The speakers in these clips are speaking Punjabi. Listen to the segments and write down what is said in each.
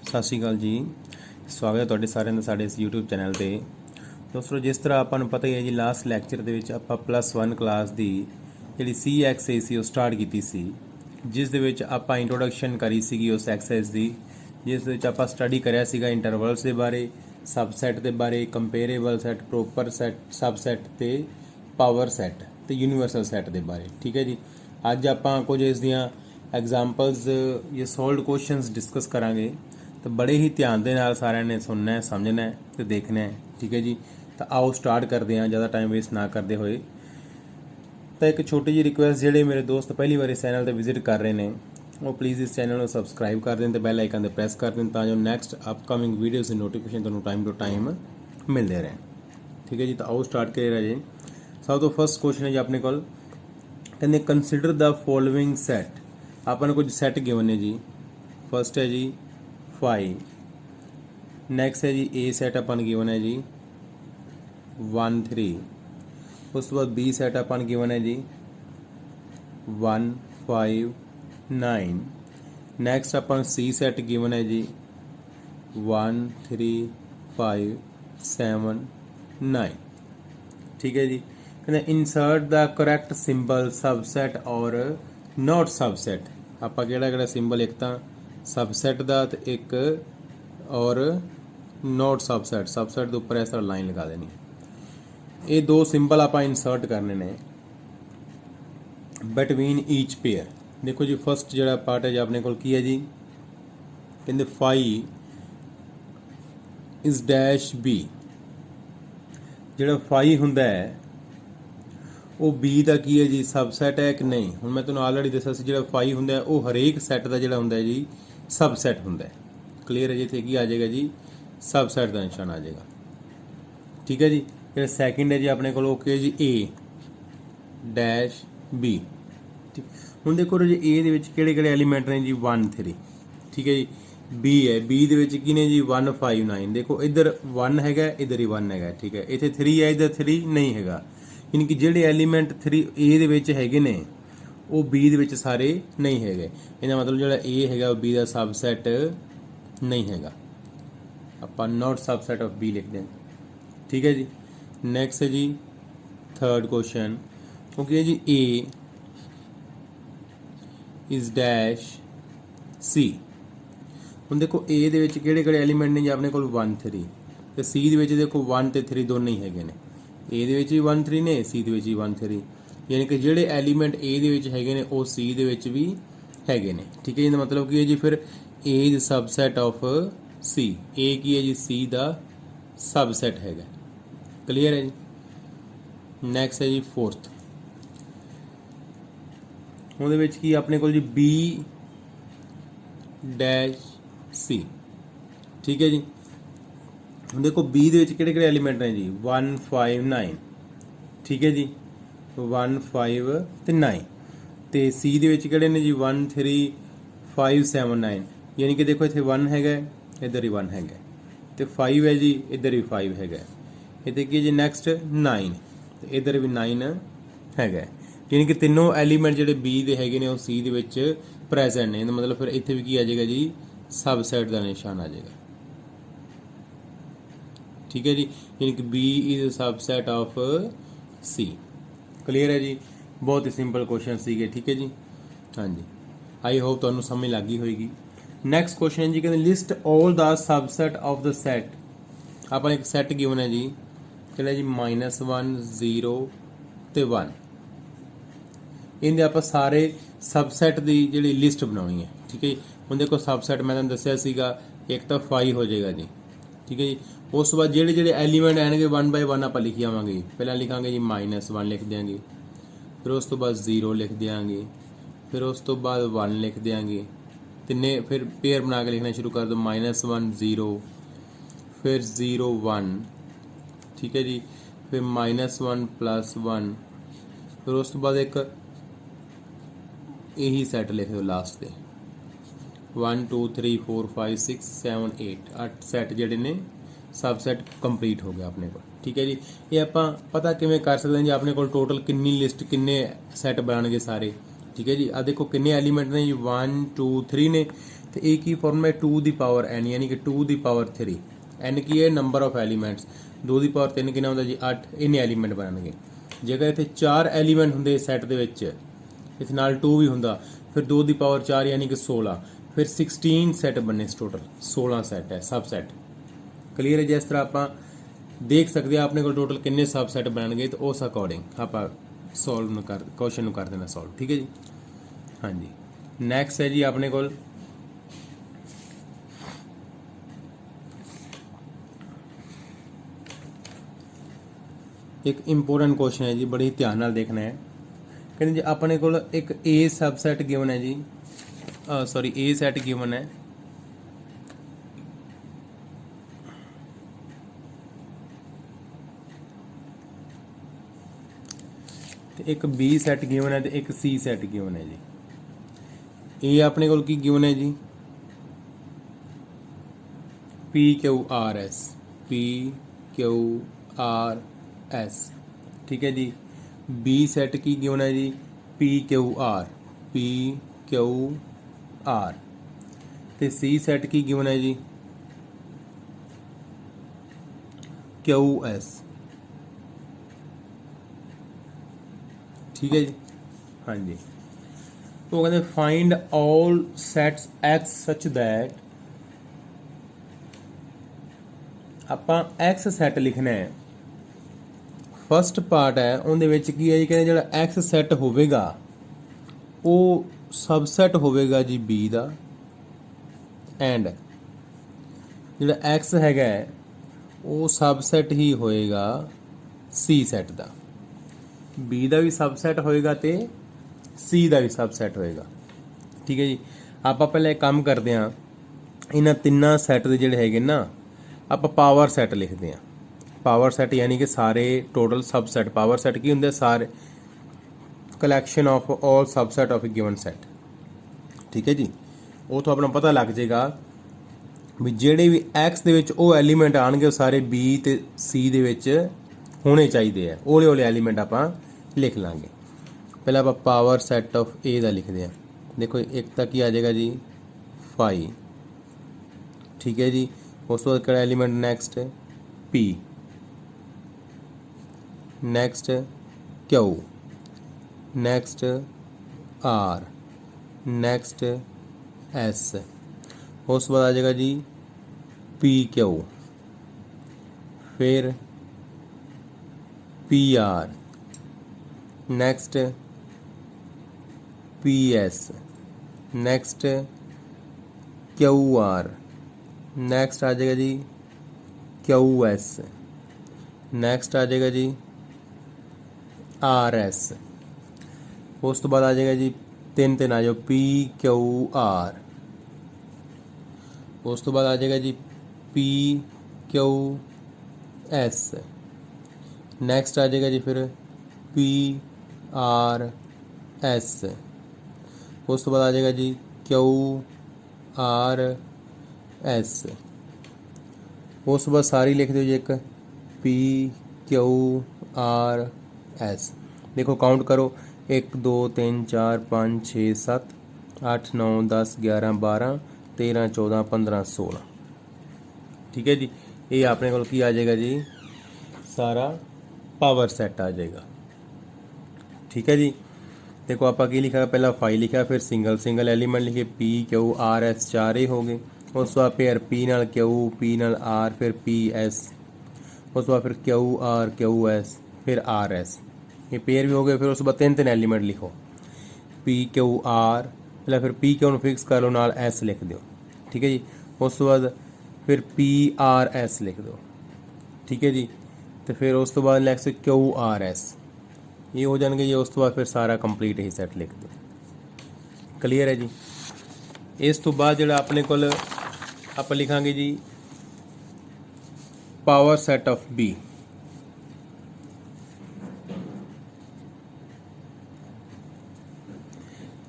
ਸਤਿ ਸ਼੍ਰੀ ਅਕਾਲ ਜੀ। ਸਵਾਗਤ ਹੈ ਤੁਹਾਡੇ ਸਾਰਿਆਂ ਦਾ ਸਾਡੇ ਇਸ YouTube ਚੈਨਲ ਤੇ। ਦੋਸਤੋ, ਜਿਸ ਤਰ੍ਹਾਂ ਆਪਾਂ ਨੂੰ ਪਤਾ ਹੀ ਹੈ ਜੀ, ਲਾਸਟ ਲੈਕਚਰ ਦੇ ਵਿੱਚ ਆਪਾਂ +1 ਕਲਾਸ ਦੀ ਜਿਹੜੀ CXA ਸੀ ਉਹ ਸਟਾਰਟ ਕੀਤੀ ਸੀ, ਜਿਸ ਦੇ ਵਿੱਚ ਆਪਾਂ ਇੰਟਰੋਡਕਸ਼ਨ ਕਰੀ ਸੀਗੀ ਉਸ ਐਕਸਰਸਾਈਜ਼ ਦੀ, ਜਿਸ ਵਿੱਚ ਆਪਾਂ ਸਟੱਡੀ ਕਰਿਆ ਸੀਗਾ ਇੰਟਰਵਲਸ ਦੇ ਬਾਰੇ, ਸਬਸੈਟ ਦੇ ਬਾਰੇ, comparable set, proper set, subset ਤੇ ਪਾਵਰ ਸੈੱਟ ਤੇ ਯੂਨੀਵਰਸਲ ਸੈੱਟ ਦੇ ਬਾਰੇ। ਠੀਕ ਹੈ ਜੀ। ਅੱਜ ਆਪਾਂ ਕੁਝ ਇਸ ਦੀਆਂ ਐਗਜ਼ਾਮਪਲਸ ਜਾਂ ਸੋਲਵਡ ਕੁਐਸਚਨਸ ਡਿਸਕਸ ਕਰਾਂਗੇ। तो बड़े ही ध्यान के नाल सारिਆਂ ने सुनना है, समझना है तो देखना है। ठीक है जी। तो आओ स्टार्ट करते हैं, ज़्यादा टाइम वेस्ट ना करते हुए। तो एक छोटी जी रिक्वेस्ट, जोड़े मेरे दोस्त पहली बार इस चैनल पर विजिट कर रहे हैं वो प्लीज़ इस चैनल को सबसक्राइब कर दें तो बैल आइकन पर प्रेस कर दें, ताकि नैक्सट अपकमिंग वीडियोज़ की नोटिफिकेशन तुहानूं टाइम टू टाइम मिलते रहें। ठीक है जी। तो आओ स्टार्ट करिए जी। सब तो फर्स्ट क्वेश्चन है जी अपने को, कहते कंसिडर द फॉलोइंग सैट। आपने कुछ सैट गिवन है जी। फर्स्ट है जी 5, नैक्सट है जी ए सैट अपन गिवन है जी 1 3, उस तो बाद बी सैट अपन गिवन है जी 1 5 9, नैक्सट अपन सी सैट गिवन है जी 1 3 5 7 9। ठीक है जी। कहते इंसर्ट द करैक्ट सिंबल सबसैट और नॉट सबसैट। आप केड़ा सिंबल, एक तो सबसैट का तो एक और नॉट सबसैट, सबसैट के उपर इस तरह लाइन लगा देनी। ये दो सिंबल आप इंसर्ट करने ने बिटवीन ईच पेयर। देखो जी, फर्स्ट जो पार्ट है जी अपने को की है जी, कहते 5 इज डैश बी। जो 5 हुंदा है वो बी का की है जी, सबसैट है कि नहीं। हुण मैं तुहानूं ऑलरेडी दस्सिया सी, जो 5 हुंदा है वो हरेक सैट का जो हुंदा है जी सबसैट हुंदा है। क्लीयर है जी। इत्थे की आ जाएगा जी, सबसैट का निशान आ जाएगा। ठीक है जी। जो सैकेंड है जी अपने को ओके जी ए डैश बी। ठीक। हुण देखो जी ए दे विच किहड़े-किहड़े एलीमेंट ने जी 1 3। ठीक है जी। बी है, बी दे विच की ने जी 1 5 9। देखो इधर 1 हैगा, इधर ही 1 हैगा। ठीक है। इत्थे 3 है, इधर 3 नहीं हैगा, यानी कि जिहड़े एलीमेंट 3 ए दे विच हैगे ने वो बी दे विच सारे नहीं हैगे। इहदा मतलब जो ए है बी का सबसैट नहीं हैगा, आप नॉट सबसैट ऑफ बी लिख दें। ठीक है जी। नैक्सट है जी थर्ड क्वेश्चन, ओके जी ए इज डैश सी। हुण देखो ए दे विच किहड़े-किहड़े एलीमेंट ने जी अपने कोल 1 3, ते सी दे विच देखो 1 ते 3 दोनों ही हैगे ने। ए दे विच भी 1 3 ने, सी दे विच भी 1 3, यानी कि जिहड़े एलीमेंट ए दे विच हैगे ने वो सी दे विच भी हैगे ने। ठीक है जी। मतलब की है जी फिर ए इज सबसैट ऑफ सी। ए की है जी सी दा सबसैट हैगा। क्लीयर है जी। नैक्सट है जी फोर्थ, उहदे विच की अपने कोल जी बी डैश सी। ठीक है जी। हुण देखो बी दे विच किहड़े-किहड़े एलीमेंट ने जी 1 5 9। ठीक है जी। 1 5 ते 9, तो सी दे विच किहड़े ने जी 1 3 5 7 9, यानी कि देखो इत्थे 1 हैगा, इधर ही 1 हैगा, तो 5 है जी, इधर भी 5 हैगा। इत्थे की जी नैक्सट 9, तो इधर भी 9 हैगा, यानी कि तीनों एलीमेंट जिहड़े बी दे हैगे ने वो सी दे विच प्रेजेंट ने। मतलब फिर इत्थे भी की आ जाएगा जी, सबसैट का निशान आ जाएगा। ठीक है जी। यानी कि B is subset of C. Clear है जी। बहुत ही सिंपल क्वेश्चन सीगे। ठीक है जी। हाँ जी, आई होप तुहानूं समझ लग गई होएगी। नैक्सट क्वेश्चन है जी, कहते list all the subset of the set. अपना एक सैट गिवन है जी, कहना जी -1 0 ते 1। इनके आप सारे सबसैट की जी लिस्ट बनानी है। ठीक है जी। हुण देखो सबसैट मैं तुहानूं दस्सिया सीगा, एक तो 5 हो जाएगा जी। ठीक है जी। उस बाद जेडे जेडे एलीमेंट आएंगे 1 बाय 1 आप लिखी आवांगे। पहला लिखांगे जी -1 लिख देंगे, फिर उस तो बाद 0 लिख देंगे, फिर उस तो बाद 1 लिख देंगे। तिन्ने फिर पेयर बना के लिखना शुरू कर दो, -1 0, फिर 0 1। ठीक है जी। फिर -1 +1, फिर उस तो बाद एक यही सैट लिख दो लास्ट से 1 2 3 4 5 6 7 8। 8 सैट जेडे ने सबसैट कंप्लीट हो गया अपने को। ठीक है जी। ये आप पता किवें कर सकते हैं जी, अपने को टोटल कितनी लिस्ट किन्ने सैट बनाएंगे सारे। ठीक है जी। आ देखो किन्ने एलीमेंट ने जी 1 2 3 ने, तो एक ही फॉर्म है 2 ਦੀ ਪਾਵਰ n, यानी कि 2 ਦੀ ਪਾਵਰ 3। n ਕੀ ਹੈ number of elements, 2 the power 3 ਕਿੰਨਾ ਹੁੰਦਾ ਜੀ 8, ਇੰਨੇ ਐਲੀਮੈਂਟ ਬਣਨਗੇ। ਜੇਕਰ ਇੱਥੇ 4 ਐਲੀਮੈਂਟ ਹੁੰਦੇ ਸੈੱਟ ਦੇ ਵਿੱਚ, ਇਸ ਨਾਲ 2 ਵੀ ਹੁੰਦਾ, ਫਿਰ 2 ਦੀ ਪਾਵਰ 4 यानी कि 16, ਫਿਰ 16 ਸੈੱਟ बनने टोटल 16 ਸੈੱਟ ਹੈ सब ਸੈੱਟ। ਕਲੀਅਰ ਹੈ ਜੀ। ਇਸ ਤਰ੍ਹਾਂ ਆਪਾਂ ਦੇਖ ਸਕਦੇ ਆ ਆਪਣੇ ਕੋਲ ਟੋਟਲ ਕਿੰਨੇ ਸਬ ਸੈੱਟ ਬਣਨਗੇ, ਤੇ ਉਸ ਅਕੋਰਡਿੰਗ ਆਪਾਂ ਸੋਲਵ ਨੂੰ ਕਰ ਕੁਐਸਚਨ ਨੂੰ ਕਰ ਦੇਣਾ ਸੋਲਵ। ਠੀਕ ਹੈ ਜੀ। ਹਾਂਜੀ, ਨੈਕਸਟ ਹੈ ਜੀ ਆਪਣੇ ਕੋਲ ਇੱਕ ਇੰਪੋਰਟੈਂਟ ਕੁਐਸਚਨ ਹੈ ਜੀ, ਬੜੇ ਧਿਆਨ ਨਾਲ ਦੇਖਣਾ ਹੈ। ਕਹਿੰਦੇ ਜੀ ਆਪਣੇ ਕੋਲ ਇੱਕ A ਸਬਸੈਟ ਗਿਵਨ ਹੈ ਜੀ, ਸੌਰੀ A ਸੈਟ ਗਿਵਨ ਹੈ, ਤੇ ਇੱਕ B ਸੈਟ ਗਿਵਨ ਹੈ, ਤੇ ਇੱਕ C ਸੈਟ ਗਿਵਨ ਹੈ ਜੀ। A ਆਪਣੇ ਕੋਲ ਕੀ ਗਿਵਨ ਹੈ ਜੀ PQRS, PQRS, ठीक है जी। B सेट की गिवन है जी PQR, PQR, ते C सेट की गिवन है जी QS। ठीक है जी। हाँ जी, तो कहते find all sets X such that, ਆਪਾਂ X ਸੈੱਟ ਲਿਖਣਾ ਹੈ। ਫਸਟ ਪਾਰਟ ਹੈ ਉਹਦੇ ਵਿੱਚ ਕੀ ਹੈ ਜੀ, ਕਹਿੰਦੇ ਜਿਹੜਾ X ਸੈੱਟ ਹੋਵੇਗਾ ਉਹ ਸਬਸੈਟ ਹੋਵੇਗਾ ਜੀ B ਦਾ, ਐਂਡ ਜਿਹੜਾ X ਹੈਗਾ ਉਹ ਸਬਸੈਟ ਹੀ ਹੋਏਗਾ C ਸੈੱਟ ਦਾ। B ਦਾ ਵੀ ਸਬਸੈਟ ਹੋਏਗਾ ਤੇ C ਦਾ ਵੀ ਸਬਸੈਟ ਹੋਏਗਾ। ਠੀਕ ਹੈ ਜੀ। ਆਪਾਂ ਪਹਿਲਾਂ ਇੱਕ ਕੰਮ ਕਰਦੇ ਹਾਂ, ਇਹਨਾਂ ਤਿੰਨਾਂ ਸੈੱਟ ਦੇ ਜਿਹੜੇ ਹੈਗੇ ਨਾ, ਆਪਾਂ ਪਾਵਰ ਸੈੱਟ ਲਿਖਦੇ ਹਾਂ। ਪਾਵਰ ਸੈੱਟ यानी कि सारे टोटल सबसेट। पावर सैट की होंगे सारे collection of all subset of a given set. ठीक है जी। वो तो अपना पता लग जाएगा भी ਜਿਹੜੇ ਵੀ X ਦੇ ਵਿੱਚ ਉਹ ਐਲੀਮੈਂਟ ਆਣਗੇ ਉਹ ਸਾਰੇ B ਤੇ C ਦੇ ਵਿੱਚ ਹੋਣੇ ਚਾਹੀਦੇ ਆ। ਉਹਲੇ ਉਹਲੇ ਐਲੀਮੈਂਟ ਆਪਾਂ ਲਿਖ ਲਾਂਗੇ। ਪਹਿਲਾਂ ਆਪਾਂ ਪਾਵਰ ਸੈੱਟ ਆਫ A ਦਾ ਲਿਖਦੇ ਆ। ਦੇਖੋ ਇੱਕ ਤਾਂ ਕੀ ਆ ਜਾਏਗਾ ਜੀ 5। ਠੀਕ ਹੈ ਜੀ। ਉਸ ਤੋਂ ਬਾਅਦ ਕਿਹੜਾ element next P, next Q, next R, next S। उस बाद आ जाएगा जी PQ, फिर PR, next PS, next QR, next आ जाएगा जी QS, नेक्स्ट आ जाएगा जी RS। उस तो बाद आ जाएगा जी तीन तीन आ जाओ PQR। उस तो बाद आ जाएगा जी PQS। नेक्स्ट आ जाएगा जी फिर PRS। उस तो बाद आ जाएगा जी QRS। उस तो बाद सारी लिख दो जी एक PQRS। देखो काउंट करो 1 2 3 4 5 6 7 8 9 10 11 12 13 14 15 16। ठीक है जी। ये अपने को की आ जाएगा जी सारा पावर सेट आ जाएगा। ठीक है जी। देखो आप लिखा पहला 5 लिखा, फिर सिंगल सिंगल एलीमेंट लिखे PQRS 4 ही हो गए। उस बाद पेयर P नाल Q, P नाल R, फिर PS। उस बाद फिर QR QS, फिर RS। ये पेयर भी हो गए। फिर उस बाद तीन तीन एलीमेंट लिखो PQR, पहले फिर PQ फिक्स कर लो, नाल S लिख दो। ठीक है जी। उस बाद फिर PRS लिख दो। ठीक है जी। तो फिर उस तो बाद नेक्स्ट QRS, ये हो जाएंगे जी। उस तो बाद फिर सारा कंप्लीट ही सैट लिख दो। क्लीयर है जी। इस तो बाद जो अपने को आप लिखांगे जी पावर सैट ऑफ B।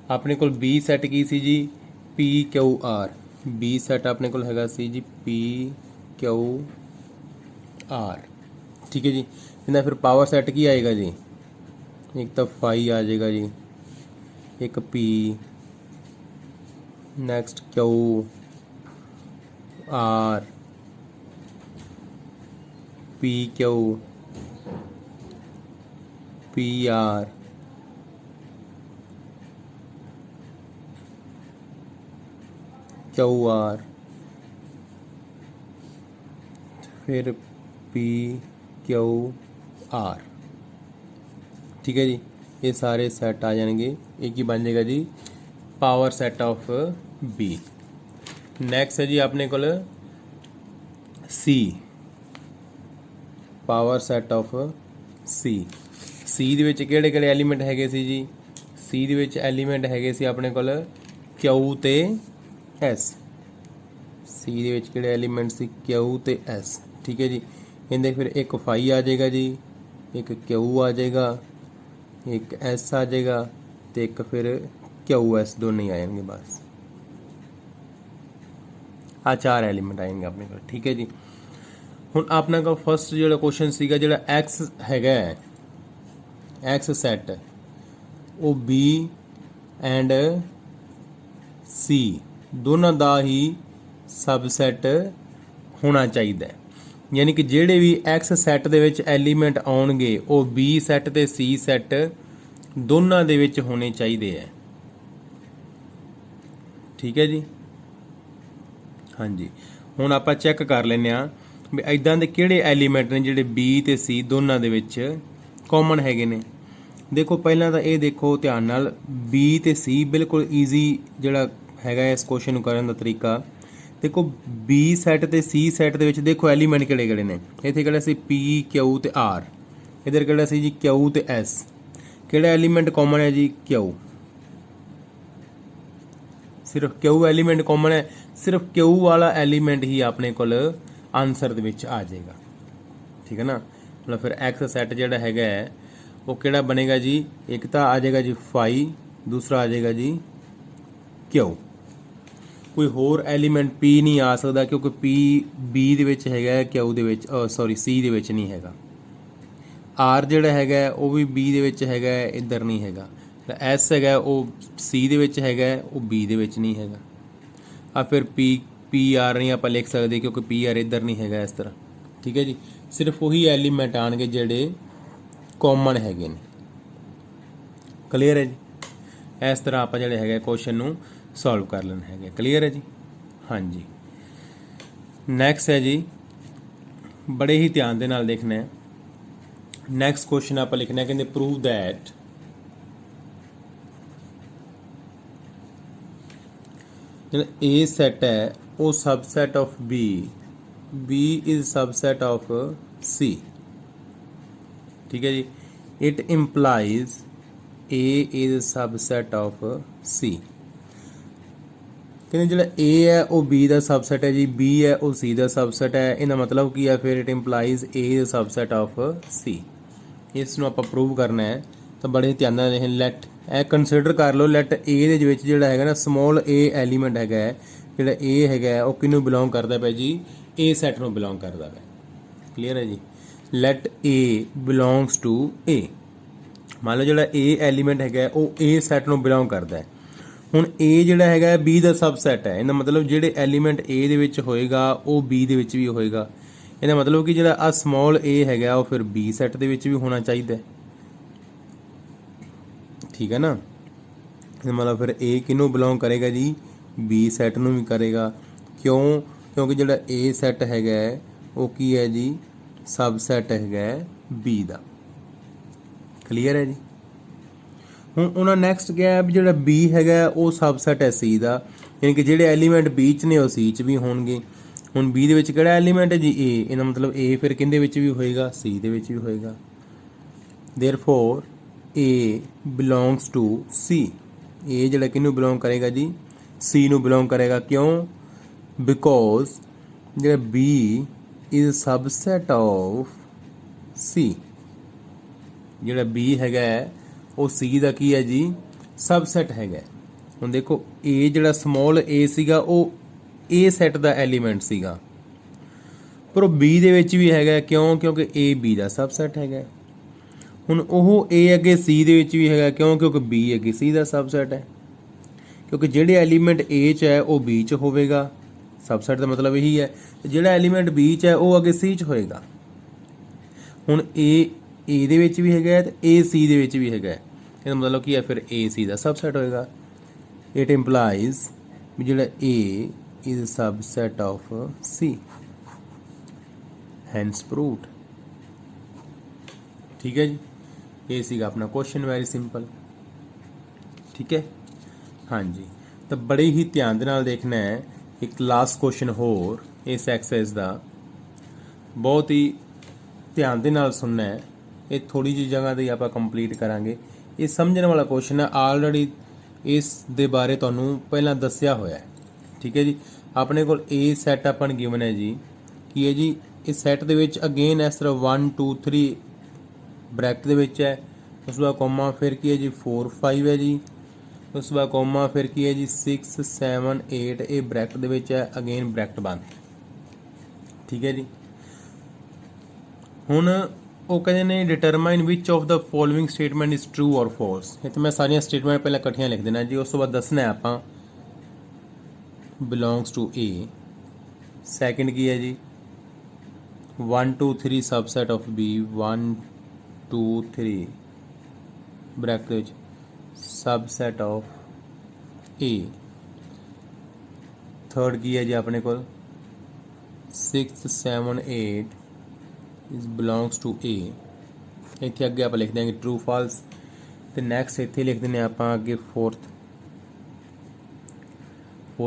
अपने को B सैट की सी जी PQR। B सैट अपने को हैगा सी जी PQR। ठीक है जी। इन्हें फिर पावर सैट की आएगा जी, एक तो 5 आ जाएगा जी, एक P, next Q, R, PQ, PR, QR, फिर PQR। ठीक है जी, ये सारे सैट आ जाएंगे। एक ही बन जाएगा जी power set of B। Next है जी अपने को C, power set of C। C ਦੇ ਵਿੱਚ ਕਿਹੜੇ ਕਿਹੜੇ ਐਲੀਮੈਂਟ ਹੈਗੇ ਸੀ ਜੀ? C ਦੇ ਵਿੱਚ ਐਲੀਮੈਂਟ ਹੈਗੇ ਸੀ ਆਪਣੇ ਕੋਲ Q ਤੇ S। C ਦੇ ਵਿੱਚ ਕਿਹੜੇ ਐਲੀਮੈਂਟ ਸੀ? Q ਤੇ S। ਠੀਕ ਹੈ ਜੀ, ਇਹਦੇ ਫਿਰ ਇੱਕ ਫਾਈ ਆ ਜਾਏਗਾ ਜੀ, ਇੱਕ Q ਆ ਜਾਏਗਾ, ਇੱਕ S ਆ ਜਾਏਗਾ ਤੇ ਇੱਕ ਫਿਰ QS, ਦੋਨੇ ਹੀ ਆ ਜਾਣਗੇ ਬਸ। ਆ ਚਾਰ ਐਲੀਮੈਂਟ ਆएंगे ਆਪਣੇ ਕੋਲ। ਠੀਕ ਹੈ ਜੀ, ਹੁਣ ਆਪਣਾ ਕੋਲ ਫਸਟ ਜਿਹੜਾ ਕੁਐਸਚਨ ਸੀਗਾ, ਜਿਹੜਾ X ਹੈਗਾ X ਸੈਟ, ਉਹ B ਐਂਡ C ਦੋਨਾਂ ਦਾ ਹੀ ਸਬਸੈਟ ਹੋਣਾ ਚਾਹੀਦਾ ਹੈ। ਯਾਨੀ ਕਿ ਜਿਹੜੇ ਵੀ X ਸੈਟ ਦੇ ਵਿੱਚ ਐਲੀਮੈਂਟ ਆਉਣਗੇ ਉਹ B ਸੈਟ ਤੇ C ਸੈਟ ਦੋਨਾਂ ਦੇ ਵਿੱਚ ਹੋਣੇ ਚਾਹੀਦੇ ਹੈ। ਠੀਕ ਹੈ ਜੀ, ਹਾਂਜੀ। ਹੁਣ ਆਪਾਂ ਚੈੱਕ ਕਰ ਲੈਂਦੇ ਹਾਂ ਵੀ ਇੱਦਾਂ ਦੇ ਕਿਹੜੇ ਐਲੀਮੈਂਟ ਨੇ ਜਿਹੜੇ B ਤੇ C ਦੋਨਾਂ ਦੇ ਵਿੱਚ ਕਾਮਨ ਹੈਗੇ ਨੇ। ਦੇਖੋ ਪਹਿਲਾਂ ਤਾਂ ਇਹ ਦੇਖੋ ਧਿਆਨ ਨਾਲ, B ਤੇ C ਬਿਲਕੁਲ ਈਜ਼ੀ ਜਿਹੜਾ ਹੈਗਾ ਇਸ ਕੁਐਸਚਨ ਨੂੰ ਕਰਨ ਦਾ ਤਰੀਕਾ। ਦੇਖੋ B ਸੈਟ ਤੇ C ਸੈਟ ਦੇ ਵਿੱਚ ਦੇਖੋ ਐਲੀਮੈਂਟ ਕਿਹੜੇ ਕਿਹੜੇ ਨੇ। ਇੱਥੇ ਕਿਹੜਾ ਸੀ P, Q ਤੇ R, ਇਧਰ ਕਿਹੜਾ ਸੀ ਜੀ Q ਤੇ S। ਕਿਹੜਾ ਐਲੀਮੈਂਟ ਕਾਮਨ ਹੈ ਜੀ? Q। ਸਿਰਫ Q ਐਲੀਮੈਂਟ ਕਾਮਨ ਹੈ, ਸਿਰਫ Q ਵਾਲਾ ਐਲੀਮੈਂਟ ਹੀ ਆਪਣੇ ਕੋਲ ਆਨਸਰ ਦੇ ਵਿੱਚ ਆ ਜਾਏਗਾ। ਠੀਕ ਹੈ ਨਾ, ਮਤਲਬ ਫਿਰ X ਸੈਟ ਜਿਹੜਾ ਹੈਗਾ ਹੈ ਉਹ ਕਿਹੜਾ ਬਣੇਗਾ ਜੀ? ਇੱਕ ਤਾਂ ਆ ਜਾਏਗਾ ਜੀ ਫਾਈ, ਦੂਸਰਾ ਆ ਜਾਏਗਾ ਜੀ Q। ਕੋਈ ਹੋਰ ਐਲੀਮੈਂਟ P ਨਹੀਂ ਆ ਸਕਦਾ ਕਿਉਂਕਿ P B ਦੇ ਵਿੱਚ ਹੈਗਾ, Q ਦੇ ਵਿੱਚ ਸੌਰੀ C ਦੇ ਵਿੱਚ ਨਹੀਂ ਹੈਗਾ। R ਜਿਹੜਾ ਹੈਗਾ ਉਹ ਵੀ B ਦੇ ਵਿੱਚ ਹੈਗਾ, ਇੱਧਰ ਨਹੀਂ ਹੈਗਾ। S ਹੈਗਾ ਉਹ C ਦੇ ਵਿੱਚ ਹੈਗਾ, ਉਹ B ਦੇ ਵਿੱਚ ਨਹੀਂ ਹੈਗਾ। ਆ ਫਿਰ PR ਨਹੀਂ ਆਪਾਂ ਲਿਖ ਸਕਦੇ ਕਿਉਂਕਿ PR ਇੱਧਰ ਨਹੀਂ ਹੈਗਾ ਇਸ ਤਰ੍ਹਾਂ। ਠੀਕ ਹੈ ਜੀ, ਸਿਰਫ ਉਹੀ ਐਲੀਮੈਂਟ ਆਣਗੇ ਜਿਹੜੇ ਕਾਮਨ ਹੈਗੇ ਨੇ। ਕਲੀਅਰ ਹੈ ਜੀ, ਇਸ ਤਰ੍ਹਾਂ ਆਪਾਂ ਜਿਹੜੇ ਹੈਗੇ ਕੁਐਸਚਨ ਨੂੰ ਸੋਲਵ ਕਰ ਲੈਣਾ ਹੈਗਾ। ਕਲੀਅਰ ਹੈ ਜੀ, ਹਾਂਜੀ। ਨੈਕਸਟ ਹੈ ਜੀ, ਬੜੇ ਹੀ ਧਿਆਨ ਦੇ ਨਾਲ ਦੇਖਣਾ ਹੈ। ਨੈਕਸਟ ਕੁਐਸਚਨ ਆਪਾਂ ਲਿਖਣਾ, ਕਹਿੰਦੇ ਪ੍ਰੂਵ ਦੈਟ ਜਿਹੜਾ A ਸੈਟ ਹੈ ਉਹ subset of B is subset of C। ਠੀਕ ਹੈ ਜੀ, it employees A is subset of C। ਕਹਿੰਦੇ ਜਿਹੜਾ A ਹੈ ਉਹ B ਦਾ ਸਬਸੈਟ ਹੈ ਜੀ, B ਹੈ ਉਹ C ਦਾ ਸਬਸੈਟ ਹੈ। ਇਹਦਾ ਮਤਲਬ ਕੀ ਹੈ? ਫਿਰ it employees A is subset of C। ਇਸ ਨੂੰ ਆਪਾਂ ਪ੍ਰੂਵ ਕਰਨਾ ਹੈ ਤਾਂ ਬੜੇ ਧਿਆਨ ਨਾਲ ਇਹ ਲੈਟ ਇਹ ਕੰਸੀਡਰ ਕਰ ਲਓ। ਲੈਟ A ਦੇ ਵਿੱਚ ਜਿਹੜਾ ਹੈਗਾ ਨਾ ਸਮੋਲ a ਐਲੀਮੈਂਟ ਹੈਗਾ ਹੈ, ਜਿਹੜਾ A ਹੈਗਾ ਉਹ ਕਿਹਨੂੰ ਬਿਲੋਂਗ ਕਰਦਾ ਪਿਆ ਜੀ? A ਸੈਟ ਨੂੰ ਬਿਲੋਂਗ ਕਰਦਾ ਹੈ। ਕਲੀਅਰ ਹੈ ਜੀ, let A belongs to A। ਮੰਨ ਲਓ ਜਿਹੜਾ A ਐਲੀਮੈਂਟ ਹੈਗਾ ਉਹ A ਸੈਟ ਨੂੰ ਬਿਲੋਂਗ ਕਰਦਾ ਹੈ। ਹੁਣ A ਜਿਹੜਾ ਹੈਗਾ B ਦਾ ਸਬਸੈਟ ਹੈ, ਇਹਦਾ ਮਤਲਬ ਜਿਹੜੇ ਐਲੀਮੈਂਟ A ਦੇ ਵਿੱਚ ਹੋਏਗਾ ਉਹ B ਦੇ ਵਿੱਚ ਵੀ ਹੋਏਗਾ। ਇਹਦਾ ਮਤਲਬ ਕਿ ਜਿਹੜਾ ਆ ਸਮੋਲ a ਹੈਗਾ ਉਹ ਫਿਰ B ਸੈਟ ਦੇ ਵਿੱਚ ਵੀ ਹੋਣਾ ਚਾਹੀਦਾ। ਠੀਕ ਹੈ ਨਾ, ਮਤਲਬ ਫਿਰ A ਕਿਹਨੂੰ ਬਿਲੋਂਗ ਕਰੇਗਾ ਜੀ? B ਸੈਟ ਨੂੰ ਵੀ ਕਰੇਗਾ। ਕਿਉਂ? ਕਿਉਂਕਿ ਜਿਹੜਾ A ਸੈਟ ਹੈਗਾ ਉਹ ਕੀ ਹੈ ਜੀ? ਸਬਸੈਟ ਹੈਗਾ B ਦਾ। ਕਲੀਅਰ ਹੈ ਜੀ। ਹੁਣ ਉਹਨਾਂ ਨੈਕਸਟ ਕਿਹਾ ਵੀ ਜਿਹੜਾ B ਹੈਗਾ ਉਹ ਸਬਸੈਟ ਹੈ C ਦਾ, ਯਾਨੀ ਕਿ ਜਿਹੜੇ ਐਲੀਮੈਂਟ B 'ਚ ਨੇ ਉਹ C 'ਚ ਵੀ ਹੋਣਗੇ। ਹੁਣ B ਦੇ ਵਿੱਚ ਕਿਹੜਾ ਐਲੀਮੈਂਟ ਹੈ ਜੀ? A। ਇਹਦਾ ਮਤਲਬ A ਫਿਰ ਕਿਹਦੇ ਵਿੱਚ ਵੀ ਹੋਏਗਾ? C ਦੇ ਵਿੱਚ ਵੀ ਹੋਏਗਾ। Therefore A belongs to C। A ਜਿਹੜਾ ਕਿਹਨੂੰ ਬਿਲੋਂਗ ਕਰੇਗਾ ਜੀ? C ਨੂੰ ਬਿਲੋਂਗ ਕਰੇਗਾ। ਕਿਉਂ? ਬਿਕੋਜ਼ ਜਿਹੜਾ B is subset of C। ਜਿਹੜਾ B ਹੈਗਾ ਉਹ C ਦਾ ਕੀ ਹੈ ਜੀ? ਸਬਸੈਟ ਹੈਗਾ। ਹੁਣ ਦੇਖੋ A ਜਿਹੜਾ ਸਮੋਲ a ਸੀਗਾ ਉਹ A ਸੈਟ ਦਾ ਐਲੀਮੈਂਟ ਸੀਗਾ, ਪਰ ਉਹ B ਦੇ ਵਿੱਚ ਵੀ ਹੈਗਾ। ਕਿਉਂ? ਕਿਉਂਕਿ A B ਦਾ ਸਬਸੈਟ ਹੈਗਾ। ਹੁਣ ਉਹ A ਅੱਗੇ C ਦੇ ਵਿੱਚ ਵੀ ਹੈਗਾ, ਕਿਉਂ? ਕਿਉਂਕਿ B ਅੱਗੇ C ਦਾ ਸਬਸੈਟ ਹੈ, ਕਿਉਂਕਿ ਜਿਹੜੇ ਐਲੀਮੈਂਟ A 'ਚ ਹੈ ਉਹ B 'ਚ ਹੋਵੇਗਾ, ਸਬਸੈਟ ਦਾ ਮਤਲਬ ਇਹੀ ਹੈ। ਤੇ ਜਿਹੜਾ ਐਲੀਮੈਂਟ B 'ਚ ਹੈ ਉਹ ਅੱਗੇ C 'ਚ ਹੋਏਗਾ। ਹੁਣ A ਦੇ ਵਿੱਚ ਵੀ ਹੈਗਾ ਤੇ A C ਦੇ ਵਿੱਚ ਵੀ ਹੈਗਾ, ਇਹਦਾ ਮਤਲਬ ਕੀ ਹੈ? ਫਿਰ A C ਦਾ ਸਬਸੈਟ ਹੋਏਗਾ। ਇਟ ਇੰਪਲਾਈਜ਼ ਵੀ ਜਿਹੜਾ A is a subset of C, hence proved। ਠੀਕ ਹੈ ਜੀ, ਇਹ ਸੀਗਾ ਆਪਣਾ ਕੁਐਸਚਨ, ਵੈਰੀ ਸਿੰਪਲ। ਠੀਕ ਹੈ, ਹਾਂਜੀ। ਤਾਂ ਬੜੇ ਹੀ ਧਿਆਨ ਦੇ ਨਾਲ ਦੇਖਣਾ ਹੈ। ਇੱਕ ਲਾਸਟ ਕੁਐਸਚਨ ਹੋਰ ਇਸ ਐਕਸਰਸਾਈਜ਼ ਦਾ, ਬਹੁਤ ਹੀ ਧਿਆਨ ਦੇ ਨਾਲ ਸੁਣਨਾ ਹੈ। ਇਹ ਥੋੜੀ ਜਿਹੀ ਜਗ੍ਹਾ ਤੇ ਆਪਾਂ ਕੰਪਲੀਟ ਕਰਾਂਗੇ। ਇਹ ਸਮਝਣ ਵਾਲਾ ਕੁਐਸਚਨ ਹੈ, ਆਲਰੇਡੀ ਇਸ ਦੇ ਬਾਰੇ ਤੁਹਾਨੂੰ ਪਹਿਲਾਂ ਦੱਸਿਆ ਹੋਇਆ ਹੈ। ਠੀਕ ਹੈ ਜੀ, ਆਪਣੇ ਕੋਲ A ਸੈੱਟ ਆਪਾਂ ਨੂੰ ਗਿਵਨ ਹੈ ਜੀ, ਕੀ ਹੈ ਜੀ? ਇਸ ਸੈੱਟ ਦੇ ਵਿੱਚ ਅਗੇਨ ਇਸ ਤਰ੍ਹਾਂ 1 2 3 ਬ੍ਰੈਕਟ ਦੇ ਵਿੱਚ ਹੈ, ਉਸ ਤੋਂ ਬਾਅਦ ਕੋਮਾ, ਫਿਰ ਕੀ ਹੈ ਜੀ 4 5 ਹੈ ਜੀ, ਉਸ ਤੋਂ ਬਾਅਦ ਕੋਮਾ, ਫਿਰ ਕੀ ਹੈ ਜੀ 6 7 8, ਇਹ ਬ੍ਰੈਕਟ ਦੇ ਵਿੱਚ ਹੈ, ਅਗੇਨ ਬ੍ਰੈਕਟ ਬੰਦ। ਠੀਕ ਹੈ ਜੀ, ਹੁਣ ਉਹ ਕਹਿੰਦੇ ਨੇ determine which of the following statement is true ਔਰ ਫਾਲਸ। ਇਹ ਤਾਂ ਮੈਂ ਸਾਰੀਆਂ ਸਟੇਟਮੈਂਟ ਪਹਿਲਾਂ ਇਕੱਠੀਆਂ ਲਿਖ ਦੇਣਾ ਜੀ, ਉਸ ਤੋਂ ਬਾਅਦ ਦੱਸਣਾ ਆਪਾਂ ਬਿਲੋਂਗਸ ਟੂ A। ਸੈਕਿੰਡ ਕੀ ਹੈ ਜੀ 1 2 3 ਸਬਸੈਟ ਆਫ B, 1 2 3 ਬ੍ਰੈਕਟ ਦੇ ਵਿੱਚ ਸਬਸੈਟ ਆਫ A। ਥਰਡ ਕੀ ਹੈ ਜੀ ਆਪਣੇ ਕੋਲ 6 7 8 is belongs to A। ਇੱਥੇ ਅੱਗੇ ਆਪਾਂ ਲਿਖ ਦਿਆਂਗੇ ਟਰੂ ਫਾਲਸ, ਤੇ ਨੈਕਸਟ ਇੱਥੇ ਲਿਖ ਦਿੰਦੇ ਆਪਾਂ ਅੱਗੇ ਫੋਰਥ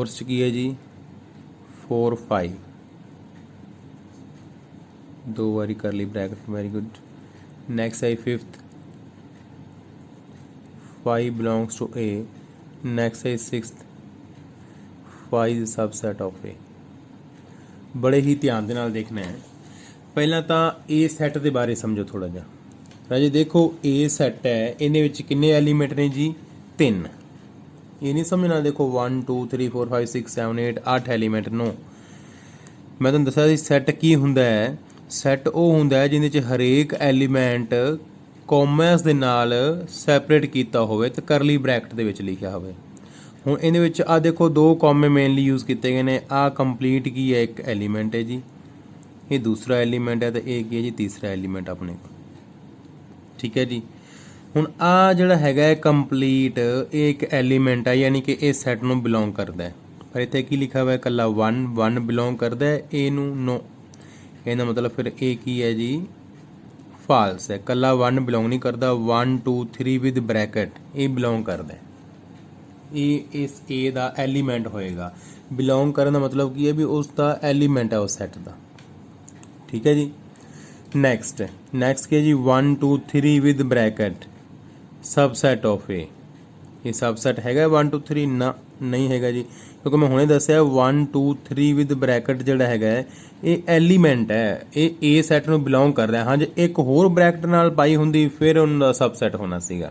'ਚ ਕੀ ਹੈ ਜੀ 4 5, ਦੋ ਵਾਰੀ ਕਰ ਲਈ ਬ੍ਰੈਕਟ, ਵੈਰੀ ਗੁੱਡ। ਨੈਕਸਟ ਹੈ fifth 5 belongs to A, next ਹੈ sixth 5 is subset of A। ਬੜੇ ਹੀ ਧਿਆਨ ਦੇ ਨਾਲ ਦੇਖਣਾ ਹੈ। ਪਹਿਲਾਂ ਤਾਂ A ਸੈੱਟ ਦੇ ਬਾਰੇ ਸਮਝੋ ਥੋੜਾ ਜਿਹਾ ਰਾਜੇ। ਦੇਖੋ A ਸੈੱਟ ਹੈ, ਇਹਦੇ ਵਿੱਚ ਕਿੰਨੇ ਐਲੀਮੈਂਟ ਨੇ ਜੀ 3। ਇਹ ਨਹੀਂ ਸਮਝਣਾ, ਦੇਖੋ 1 2 3 4 5 6 7 8 8 ਐਲੀਮੈਂਟ ਨੂੰ। ਮੈਂ ਤੁਹਾਨੂੰ ਦੱਸਿਆ ਸੀ ਸੈੱਟ ਕੀ ਹੁੰਦਾ ਹੈ। ਸੈੱਟ ਉਹ ਹੁੰਦਾ ਹੈ ਜਿਹਦੇ 'ਚ ਹਰੇਕ ਐਲੀਮੈਂਟ ਕੋਮੈਸ ਦੇ ਨਾਲ ਸੈਪਰੇਟ ਕੀਤਾ ਹੋਵੇ ਤੇ ਕਰਲੀ ਬ੍ਰੈਕਟ ਦੇ ਵਿੱਚ ਲਿਖਿਆ ਹੋਵੇ। ਹੁਣ ਇਹਦੇ ਵਿੱਚ ਆ ਦੇਖੋ ਦੋ ਕੋਮੇ ਮੇਨਲੀ ਯੂਜ਼ ਕੀਤੇ ਗਏ ਨੇ। ਆ ਕੰਪਲੀਟ ਕੀ ਹੈ, ਇੱਕ ਐਲੀਮੈਂਟ ਹੈ ਜੀ, ਇਹ ਦੂਸਰਾ ਐਲੀਮੈਂਟ ਹੈ, ਤੇ ਇਹ ਕੀ ਹੈ ਜੀ ਤੀਸਰਾ ਐਲੀਮੈਂਟ ਆਪਣੇ ਕੋਲ। ਠੀਕ ਹੈ ਜੀ, ਹੁਣ ਆ ਜਿਹੜਾ ਹੈਗਾ ਹੈ ਕੰਪਲੀਟ, ਇਹ ਇੱਕ ਐਲੀਮੈਂਟ ਹੈ, ਯਾਨੀ ਕਿ ਇਹ ਸੈੱਟ ਨੂੰ ਬਿਲੋਂਗ ਕਰਦਾ ਹੈ। ਪਰ ਇੱਥੇ ਕੀ ਲਿਖਿਆ ਹੋਇਆ, ਇਕੱਲਾ 1 ਬਿਲੋਂਗ ਕਰਦਾ ਹੈ, ਇਹ ਨੂੰ ਨੋ। ਇਹਦਾ ਮਤਲਬ ਫਿਰ ਇਹ ਕੀ ਹੈ ਜੀ ਫਾਲਸ ਹੈ, ਇਕੱਲਾ 1 ਬਿਲੋਂਗ ਨਹੀਂ ਕਰਦਾ। 1 2 3 ਵਿਦ ਬ੍ਰੈਕਟ ਇਹ ਬਿਲੋਂਗ ਕਰਦਾ ਹੈ, ਇਹ ਇਸ A ਦਾ ਐਲੀਮੈਂਟ ਹੋਏਗਾ। ਬਿਲੋਂਗ ਕਰਨ ਦਾ ਮਤਲਬ ਕੀ ਹੈ ਵੀ ਉਸ ਦਾ ਐਲੀਮੈਂਟ ਹੈ ਉਸ ਸੈੱਟ ਦਾ। ਠੀਕ ਹੈ ਜੀ, ਨੈਕਸਟ ਕੀ ਹੈ ਜੀ 1 2 3 with bracket subset of A। ਇਹ ਸਬਸੈਟ ਹੈਗਾ 1 2 3 ਨਾ, ਨਹੀਂ ਹੈਗਾ ਜੀ, ਕਿਉਂਕਿ ਮੈਂ ਹੁਣੇ ਦੱਸਿਆ 1 2 3 ਵਿਦ ਬ੍ਰੈਕਟ ਜਿਹੜਾ ਹੈਗਾ ਇਹ ਐਲੀਮੈਂਟ ਹੈ, ਇਹ A ਸੈੱਟ ਨੂੰ ਬਿਲੋਂਗ ਕਰਦਾ ਹੈ। ਹਾਂ, ਜੇ ਇੱਕ ਹੋਰ ਬ੍ਰੈਕਟ ਨਾਲ ਪਾਈ ਹੁੰਦੀ ਫਿਰ ਉਹਨਾਂ ਦਾ ਸਬਸੈਟ ਹੋਣਾ ਸੀਗਾ,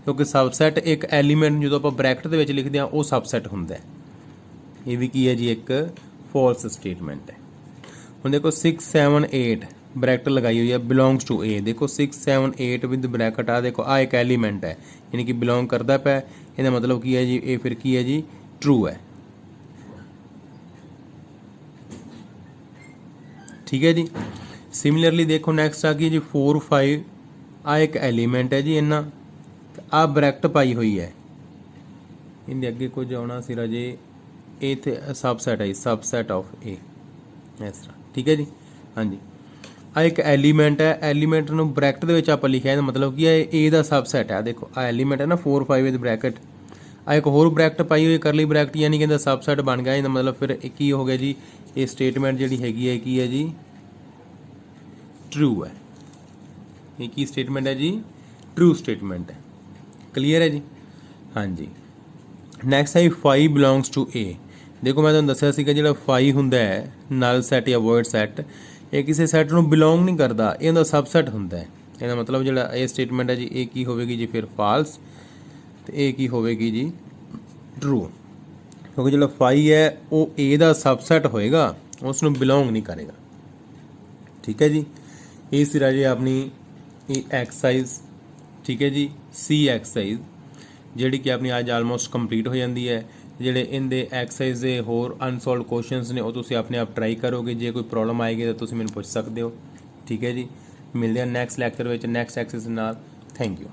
ਕਿਉਂਕਿ ਸਬਸੈਟ ਇੱਕ ਐਲੀਮੈਂਟ ਜਦੋਂ ਆਪਾਂ ਬ੍ਰੈਕਟ ਦੇ ਵਿੱਚ ਲਿਖਦੇ ਹਾਂ ਉਹ ਸਬਸੈਟ ਹੁੰਦਾ ਹੈ। ਇਹ ਵੀ ਕੀ ਹੈ ਜੀ ਇੱਕ ਫਾਲਸ ਸਟੇਟਮੈਂਟ ਹੈ। ਹੁਣ ਦੇਖੋ 6 7 8 ਬ੍ਰੈਕਟ ਲਗਾਈ ਹੋਈ ਹੈ, ਬਿਲੋਂਗਸ ਟੂ A। ਦੇਖੋ 6 7 8 ਵਿਦ ਬ੍ਰੈਕਟ, ਆ ਦੇਖੋ ਆ ਇੱਕ ਐਲੀਮੈਂਟ ਹੈ, ਯਾਨੀ ਕਿ ਬਿਲੋਂਗ ਕਰਦਾ ਪਿਆ। ਇਹਦਾ ਮਤਲਬ ਕੀ ਹੈ ਜੀ, ਇਹ ਫਿਰ ਕੀ ਹੈ ਜੀ ਟਰੂ ਹੈ। ਠੀਕ ਹੈ ਜੀ, ਸਿਮਿਲਰਲੀ ਦੇਖੋ ਨੈਕਸਟ ਆ ਗਈ ਜੀ 4 5, ਆ ਇੱਕ ਐਲੀਮੈਂਟ ਹੈ ਜੀ, ਇਹਨਾਂ ਆ ਬ੍ਰੈਕਟ ਪਾਈ ਹੋਈ ਹੈ, ਇਹਦੇ ਅੱਗੇ ਕੁਝ ਆਉਣਾ ਸੀ ਰਾਜੇ, ਇਹ ਇੱਥੇ ਸਬਸੈਟ ਹੈ, ਸਬਸੈਟ ਆਫ A ਇਸ ਤਰ੍ਹਾਂ। ਠੀਕ ਹੈ ਜੀ, ਹਾਂਜੀ, ਆ ਇੱਕ ਐਲੀਮੈਂਟ ਹੈ, ਐਲੀਮੈਂਟ ਨੂੰ ਬ੍ਰੈਕਟ ਦੇ ਵਿੱਚ ਆਪਾਂ ਲਿਖਿਆ, ਇਹਦਾ ਮਤਲਬ ਕੀ ਹੈ A ਦਾ ਸਬਸੈਟ ਹੈ। ਦੇਖੋ ਆ ਐਲੀਮੈਂਟ ਹੈ ਨਾ 4 5 ਵਿਦ ਬ੍ਰੈਕਟ, ਆ ਇੱਕ ਹੋਰ ਬ੍ਰੈਕਟ ਪਾਈ ਹੋਈ ਕਰਲੀ ਬ੍ਰੈਕਟ, ਯਾਨੀ ਕਿ ਇਹਦਾ ਸਬਸੈਟ ਬਣ ਗਿਆ। ਇਹਦਾ ਮਤਲਬ ਫਿਰ ਕੀ ਹੋ ਗਿਆ ਜੀ, ਇਹ ਸਟੇਟਮੈਂਟ ਜਿਹੜੀ ਹੈਗੀ ਹੈ ਕੀ ਹੈ ਜੀ ਟਰੂ ਹੈ। ਇਹ ਕੀ ਸਟੇਟਮੈਂਟ ਹੈ ਜੀ, ਟਰੂ ਸਟੇਟਮੈਂਟ ਹੈ। ਕਲੀਅਰ ਹੈ ਜੀ, ਹਾਂਜੀ। ਨੈਕਸਟ ਹੈ 5 ਬਿਲੋਂਗਸ ਟੂ A। ਦੇਖੋ ਮੈਂ ਤੁਹਾਨੂੰ ਦੱਸਿਆ ਸੀਗਾ ਜਿਹੜਾ 5 ਹੁੰਦਾ ਹੈ ਨਲ ਸੈੱਟ ਜਾਂ ਵੋਇਡ ਸੈੱਟ, ਇਹ ਕਿਸੇ ਸੈੱਟ ਨੂੰ ਬਿਲੋਂਗ ਨਹੀਂ ਕਰਦਾ, ਇਹ ਉਹਦਾ ਸਬਸੈਟ ਹੁੰਦਾ ਹੈ। ਇਹਦਾ ਮਤਲਬ ਜਿਹੜਾ ਇਹ ਸਟੇਟਮੈਂਟ ਹੈ ਜੀ ਇਹ ਕੀ ਹੋਵੇਗੀ ਜੀ ਫਿਰ ਫਾਲਸ, ਤੇ ਇਹ ਕੀ ਹੋਵੇਗੀ ਜੀ ਟਰੂ, ਕਿਉਂਕਿ ਜਿਹੜਾ 5 ਹੈ ਉਹ A ਦਾ ਸਬਸੈਟ ਹੋਏਗਾ, ਉਸ ਨੂੰ ਬਿਲੋਂਗ ਨਹੀਂ ਕਰੇਗਾ। ਠੀਕ ਹੈ ਜੀ, ਇਹ ਸੀ ਰਾਜੇ ਆਪਣੀ ਇਹ ਐਕਸਰਸਾਈਜ਼, ਠੀਕ ਹੈ ਜੀ, ਸੀ ਐਕਸਰਸਾਈਜ਼ ਜਿਹੜੀ ਕਿ ਆਪਣੀ ਅੱਜ ਆਲਮੋਸਟ ਕੰਪਲੀਟ ਹੋ ਜਾਂਦੀ ਹੈ। ਜਿਹੜੇ ਇਹਦੇ ਐਕਸਰਸਾਈਜ਼ ਦੇ ਹੋਰ ਅਨਸੋਲਵਡ ਕੁਐਸਚਨਸ ਨੇ ਉਹ ਤੁਸੀਂ ਆਪਣੇ ਆਪ ਟਰਾਈ ਕਰੋਗੇ। ਜੇ ਕੋਈ ਪ੍ਰੋਬਲਮ ਆਏਗੀ ਤਾਂ ਤੁਸੀਂ ਮੈਨੂੰ ਪੁੱਛ ਸਕਦੇ ਹੋ, ਠੀਕ ਹੈ ਜੀ। ਮਿਲਦੇ ਹਾਂ ਨੈਕਸਟ ਲੈਕਚਰ ਵਿੱਚ ਨੈਕਸਟ ਐਕਸਰਸਾਈਜ਼ ਨਾਲ। Thank you.